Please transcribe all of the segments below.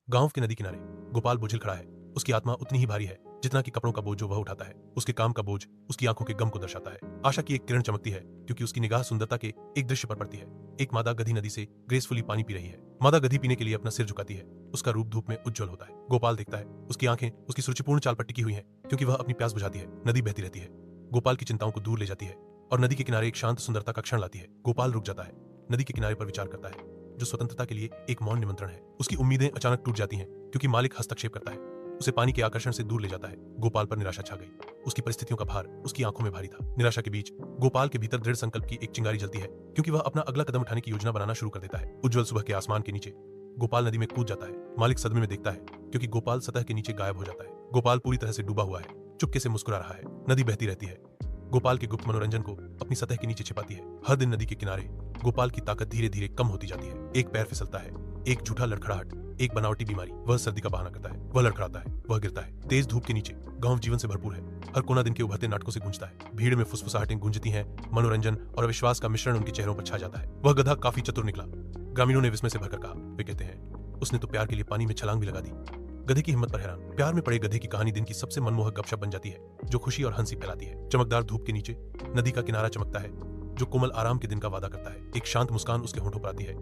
गांव के नदी किनारे गोपाल बोझिल खड़ा है। उसकी आत्मा उतनी ही भारी है जितना कि कपड़ों का बोझ जो वह उठाता है। उसके काम का बोझ उसकी आंखों के गम को दर्शाता है। आशा की एक किरण चमकती है क्योंकि उसकी निगाह सुंदरता के एक दृश्य पर पड़ती है। एक मादा गधी नदी से ग्रेसफुली पानी पी रही है। मादा गधी पीने के लिए अपना सिर झुकाती है। उसका रूप धूप में उज्जवल होता है। गोपाल देखता है, उसकी आंखें उसकी सुरुचिपूर्ण चाल पर टिकी हुई हैं क्योंकि वह अपनी प्यास बुझाती है। नदी बहती रहती है, गोपाल की चिंताओं को दूर ले जाती है और नदी के किनारे एक शांत सुंदरता का क्षण लाती है। गोपाल रुक जाता है, नदी के किनारे पर विचार करता है जो स्वतंत्रता के लिए एक मौन निमंत्रण है। उसकी उम्मीदें अचानक टूट जाती हैं क्योंकि मालिक हस्तक्षेप करता है, उसे पानी के आकर्षण से दूर ले जाता है। गोपाल पर निराशा छा गई। उसकी परिस्थितियों का भार उसकी आंखों में भारी था। निराशा के बीच गोपाल के भीतर दृढ़ संकल्प की एक चिंगारी जलती है क्योंकि वह अपना अगला कदम उठाने की योजना बनाना शुरू कर देता है। उज्जवल सुबह के आसमान के नीचे गोपाल नदी में कूद जाता है। मालिक सदमे में देखता है क्योंकि गोपाल सतह के नीचे गायब हो जाता है। गोपाल पूरी तरह से डूबा हुआ है, चुपके से मुस्कुरा रहा है। नदी बहती रहती है, गोपाल के गुप्त मनोरंजन को अपनी सतह के नीचे छिपाती है। हर दिन नदी के किनारे गोपाल की ताकत धीरे धीरे कम होती जाती है। एक पैर फिसलता है, एक झूठा लड़खड़ाहट, एक बनावटी बीमारी। वह सर्दी का बहाना करता है, वह लड़खड़ाता है, वह गिरता है। तेज धूप के नीचे गांव जीवन से भरपूर है। हर कोना दिन के उभरते नाटकों से गूंजता है। भीड़ में फुसफुसाहटें गूंजती हैं, मनोरंजन और अविश्वास का मिश्रण उनके चेहरों पर छा जाता है। वह गधा काफी चतुर निकला, ग्रामीणों ने विस्मय से भरकर कहा। वे कहते हैं, उसने तो प्यार के लिए पानी में छलांग भी लगा दी। गधे की हिम्मत पर हैरान। प्यार में पड़े गधे की कहानी दिन की सबसे मनमोहक गपशप बन जाती है जो खुशी और हंसी फैलाती है। चमकदार धूप के नीचे नदी का किनारा चमकता है जो कोमल आराम के दिन का वादा करता है। एक शांत मुस्कान उसके होठों पर आती है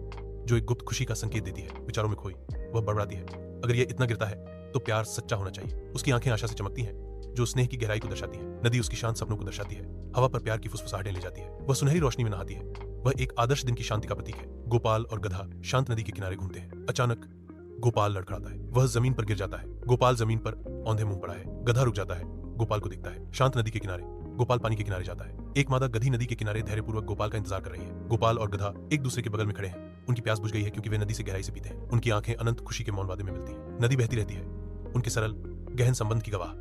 जो एक गुप्त खुशी का संकेत देती है। विचारों में खोई वह बड़बड़ाती है, अगर यह इतना गिरता है तो प्यार सच्चा होना चाहिए। उसकी आंखें आशा से चमकती हैं जो स्नेह की गहराई को दर्शाती है। नदी उसकी शांत सपनों को दर्शाती है। हवा पर प्यार की फुसफुसाहटें ले जाती है। वह सुनहरी रोशनी में नहाती है। वह एक आदर्श दिन की शांति का प्रतीक है। गोपाल और गधा शांत नदी के किनारे घूमते हैं। अचानक गोपाल लड़खड़ाता है, वह जमीन पर गिर जाता है। गोपाल जमीन पर औंधे मुंह पड़ा है। गधा रुक जाता है, गोपाल को देखता है। शांत नदी के किनारे गोपाल पानी के किनारे जाता है। एक मादा गधी नदी के किनारे धैर्यपूर्वक गोपाल का इंतजार कर रही है। गोपाल और गधा एक दूसरे के बगल में खड़े हैं। उनकी प्यास बुझ गई है क्योंकि वे नदी से गहराई से पीते हैं। उनकी आंखें अनंत खुशी के मौन वादे में मिलती हैं। नदी बहती रहती है, उनके सरल गहन संबंध की गवाह।